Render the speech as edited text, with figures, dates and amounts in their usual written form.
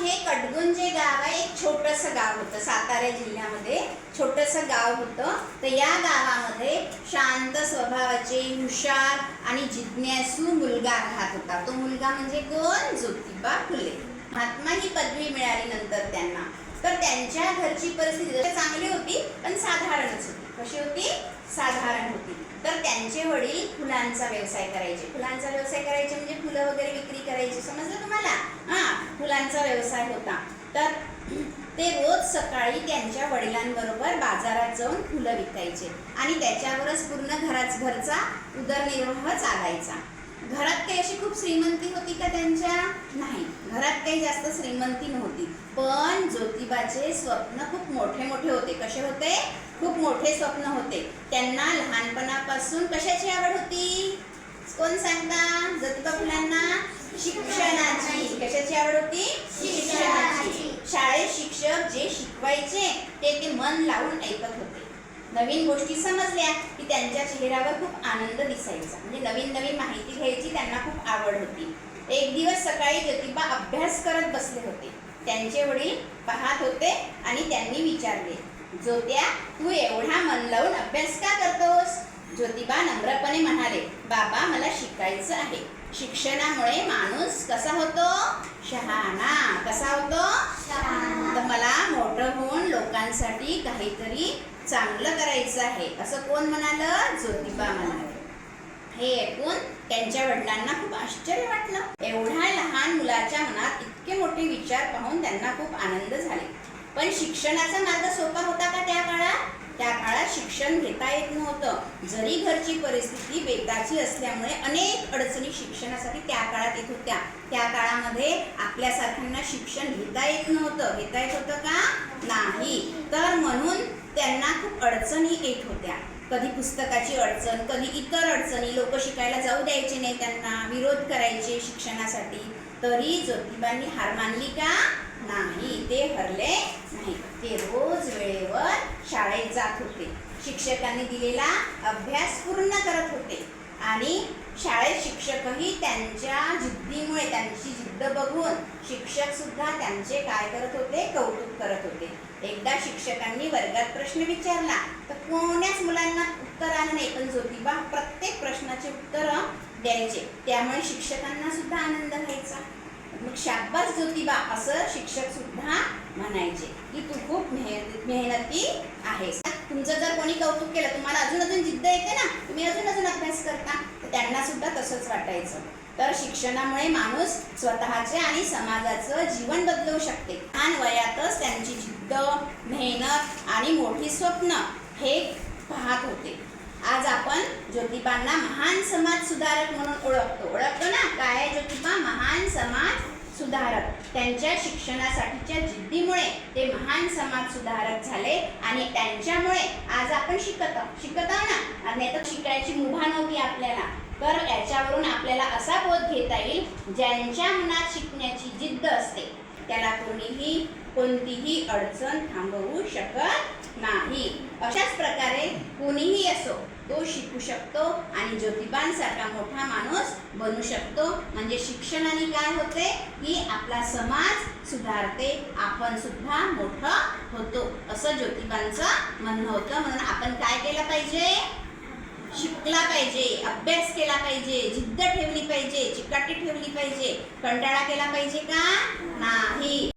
हे कटगुण जे गाव आहे एक छोटंसं गाव होतं, सातारा जिल्ह्यामध्ये छोटंसं गाव होतं. तर या गावामध्ये शांत स्वभावाचे, हुशार आणि जिज्ञासू मुलगा राहत होता. तो मुलगा म्हणजे कोण? ज्योतिबा फुले. महात्मा ही पदवी मिळाली नंतर त्यांना. तर त्यांच्या घरची परिस्थिती चांगली होती पण साधारणच होती. कशी होती? साधारण होती. तर त्यांचे वडील फुलांचा व्यवसाय करायचे. फुलांचा व्यवसाय करायचे म्हणजे फुलं वगैरे विक्री करायची. समजलं तुम्हाला? फुलांचा व्यवसाय होता. तर ते रोज सकाळी त्यांच्या वडिलांबरोबर बाजारात जाऊन फुलं विकायचे आणि त्याच्यावरच पूर्ण घरचा उदरनिर्वाह चालायचा. घरात काही अशी खूप श्रीमंती होती का त्यांच्या? नाही, घरात काही जास्त श्रीमंती नव्हती. पण ज्योतिबाचे स्वप्न खूप मोठे मोठे होते. कसे होते? खूप मोठे स्वप्न होते. त्यांना लहानपणापासून कशाची आवड होती? कोण सांगता? ज्योतिबा फुलांना शिक्षणाची. कशाची आवड होती? शिक्षणाची. शाळेत शिक्षक जे शिकवायचे ते मन लावून ऐकत होते. नवीन गोष्टी समजल्या की त्यांच्या चेहऱ्यावर खूप आनंद दिसायचा. म्हणजे नवीन नवीन माहिती घ्यायची त्यांना खूप आवड होती. एक दिवस सकाळी ज्योतिबा अभ्यास करत बसले होते. त्यांचे वडील पाहत होते आणि त्यांनी विचारले, ज्योत्या, तू एवढा मन लावून अभ्यास का करतोस? ज्योतिबा नम्रपणे म्हणाले, बाबा, मला शिकायचं आहे. शिक्षणामुळे माणूस कसा होतो? शहाणा. कसा होतो? शहाणा. तर मला मोठं होऊन लोकांसाठी काहीतरी चांगलं करायचं आहे, असं कोण म्हणालं? ज्योतिबा म्हणाले. हे ऐकून त्यांच्या वडिलांना खूप आश्चर्य वाटलं. एवढ्या लहान मुलाच्या मनात इतके मोठे विचार पाहून त्यांना खूप आनंद झाले. पण शिक्षणाचा मार्ग सोपा होता का त्या काळात? त्या काळात शिक्षण घेता येत नव्हतं. जरी घरची परिस्थिती बेताची असल्यामुळे अनेक अडचणी शिक्षणासाठी त्या काळात येत होत्या. त्या काळामध्ये आपल्यासारख्यांना शिक्षण घेता येत नव्हतं. घेता येत होतं का? नाही. तर म्हणून त्यांना खूप अडचणी येत होत्या. कधी पुस्तकाची अडचण, कधी इतर अडचणी. लोक शिकायला जाऊ द्यायचे नाही त्यांना, विरोध करायचे शिक्षणासाठी. तरी ज्योतिबांनी हार मानली का? नाही, ते हरले नाही. ते रोज वेळेवर शाळेत जात होते. शिक्षकांनी दिलेला अभ्यास पूर्ण करत होते आणि शाळेत शिक्षकही त्यांच्या जिद्दीमुळे, त्यांची जिद्द बघून शिक्षक सुद्धा त्यांचे काय करत होते? कौतुक करत होते. एकदा शिक्षकांनी वर्गात प्रश्न विचारला तर कोण्याच मुलांना उत्तर आलं नाही, पण ज्योतिबा प्रत्येक प्रश्नाचे उत्तर द्यायचे. त्यामुळे शिक्षकांना सुद्धा आनंद व्हायचा. मग शाबास ज्योतिबा असं शिक्षक सुद्धा म्हणायचे की तू खूप मेहनती आहेस. तुमचं जर कोणी कौतुक केलं, तुम्हाला अजून जिद्द येते ना, तुम्ही अजून अभ्यास करता, तर त्यांना सुद्धा तसंच वाटायचं. तर शिक्षणामुळे माणूस स्वतःचे आणि समाजाचं जीवन बदलवू शकते. लहान वयातच त्यांची जिद्द, मेहनत आणि मोठी स्वप्न हे पाहत होते. आज आपण ज्योतिबांना महान समाज सुधारक म्हणून ओळखतो ना. काय ज्योतिबा? महान समाज सुधारक. त्यांच्या शिक्षणासाठीच्या जिद्दीमुळे ते महान समाज सुधारक झाले आणि त्यांच्यामुळे आज आपण शिकत आहोत ना. नाही तर शिकायची मुभा नव्हती आपल्याला. तर याच्यावरून आपल्याला असा बोध घेता येईल, ज्यांच्या मनात शिकण्याची जिद्द असते त्याला कोणतीही अडचण थांबवू शकत नाही. अशाच प्रकारे कोणीही असो तो शिकू शकतो आणि ज्योतिबांसारखा मोठा माणूस बनू शकतो. म्हणजे शिक्षणाने काय होते की आपला समाज सुधारते, आपण सुद्धा मोठं होतो, असं ज्योतिबांचं म्हणणं होतं. म्हणून आपण काय केलं पाहिजे? शिकला पाहिजे, अभ्यास केला पाहिजे, जिद्द ठेवली पाहिजे, चिकाटी ठेवली पाहिजे. कंटाळा केला पाहिजे का? नाही.